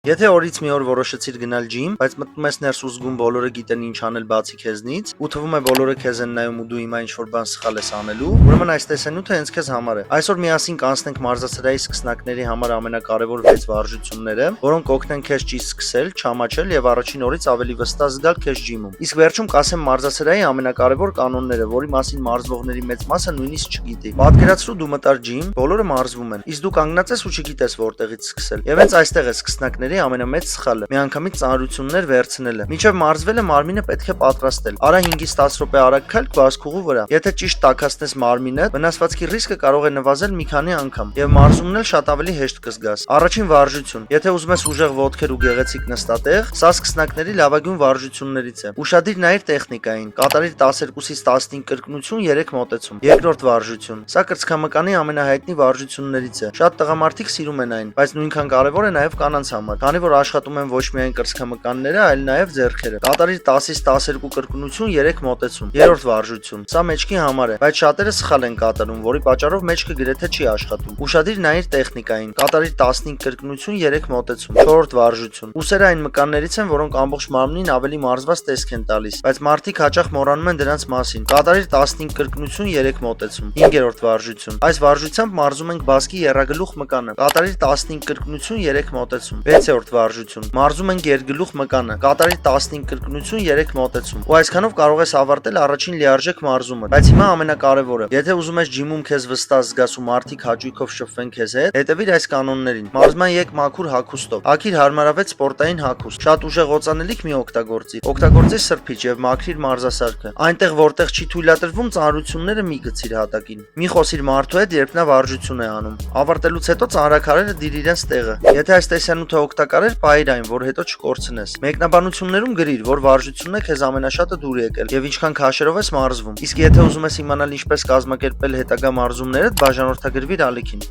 Եթե օրից մի օր որոշեցիր գնալ ջիմ, բայց մտնում ես ներս ու զգում բոլորը գիտեն ինչ անել բացի քեզնից, ու թվում է բոլորը քեզ են նայում ու դու հիմա ինչ-որ բան սխալ ես անելու, ուրեմն այս տեսանյութը հենց քեզ համար է։ Այսօր միասին կանցնենք մարզասրահի սկսնակների համար ամենակարևոր 6 վարժությունները, որոնք կօգնեն քեզ ճիշտ սկսել, չամաչել եւ առաջին օրից ավելի վստահ զգալ քեզ ջիմում։ Իսկ վերջում կասեմ մարզասրահի ամենակարևոր կանոնները, որի մասին մարզվողների մեծ մասը նույնիսկ չգիտի։ Պատկերացրու դու մտար ջիմ, բոլորը մարզվում են, իսկ դու կանգնած ես ու չգիտես որտեղից սկսել։ Եվ հենց այստեղ է սկսնակների ամենամեծ սխալը՝ միանգամից ծանրություններ վերցնելը։ Մինչև մարզվելը մարմինը պետք է պատրաստել։ Արա 5-ից 10 րոպե արագ քայլ վազքուղու վրա։ Եթե ճիշտ տաքացնես մարմինը, վնասվածքի ռիսկը կարող է նվազել մի քանի անգամ, եւ մարզումն էլ շատ ավելի հեշտ կզգաս։ Առաջին վարժություն։ Եթե ուզում ես ուժեղ ոտքեր ու գեղեցիկ նստատեղ, սա սկսնակների լավագույն վարժություններից է։ Ուշադիր նայիր տեխնիկային։ Կատարիր 12-ից 15 կրկնություն, 3 մոտեցում։ Երկրորդ վարժություն։ Սա կրծքամկանի ամենահայտնի վարժություններից է։ Շատ տղամարդիկ սիրում են այն, բայց նույնքան կարևոր է նաև կանանց համար, քանի որ աշխատում են ոչ միայն կրծքամկանները, այլ նաև ձեռքերը։ Կատարիր 10-ից 12 կրկնություն, 3 մոտեցում։ Երրորդ վարժություն։ Սա մեջքի համար է, բայց շատերը սխալ են կատարում, որի պատճառով մեջքը գրեթե չի աշխատում։ Ուշադիր նայիր տեխնիկային։ Կատարիր 15 կրկնություն, 3 մոտեցում։ Չորրորդ վարժություն։ Ուսերը այն մկաններից են, որոնք ամբողջ մարմնին ավելի մարզված տեսք են տալիս, բայց մարդիկ հաճախ մոռանում են դրանց մասին։ Կատարիր 15 կրկնություն, 3 մոտեցում։ Հինգերորդ վարժություն։ Այս վարժությամբ մարզում ենք բասկի եռագլուխ մկանը։ Կատարիր 15 կրկնություն, 3 մոտեցում։ 6-րդ վարժություն։ Մարզում ենք երկգլուխ մկանը։ Կատարիր 15 կրկնություն, 3 մոտեցում։ Ու այսքանով կարող ես ավարտել առաջին լիարժեք մարզումը։ Բայց հիմա ամենակարևորը։ Եթե ուզում ես ջիմում քեզ վստահ զգաս ու մարդիկ հաճույքով շփվեն քեզ հետ, հետևիր այս կանոններին։ Մարզման եկ մաքուր հագուստով։ Հագիր հարմարավետ սպորտային հագուստ։ Շատ ուժեղ օծանելիք մի օգտագործիր։ Օգտագործիր սրբիչ եւ մաքրիր մարզասարքը։ Այնտեղ որտեղ չի թույլատրվում ծանրությունները մի գցիր հատակին։ Մի խոսիր մարդու հետ, երբ նա վարժություն է անում։ Ավարտելուց հետո ծանրաքարերը դիր իրենց տեղը։ Եթե այս տեսանյութը օգտակար էր, պահիր այն, որ հետո չկորցնես։ Մեկնաբանություններում գրիր, որ վարժությունն է քեզ ամենաշատը դուր եկել եւ ինչքան քաշերով ես մարզվում։ Իսկ եթե ուզում ես իմանալ ինչպես կազմակերպել հետագա մարզումներդ, բաժանորդագրվիր ալիքին։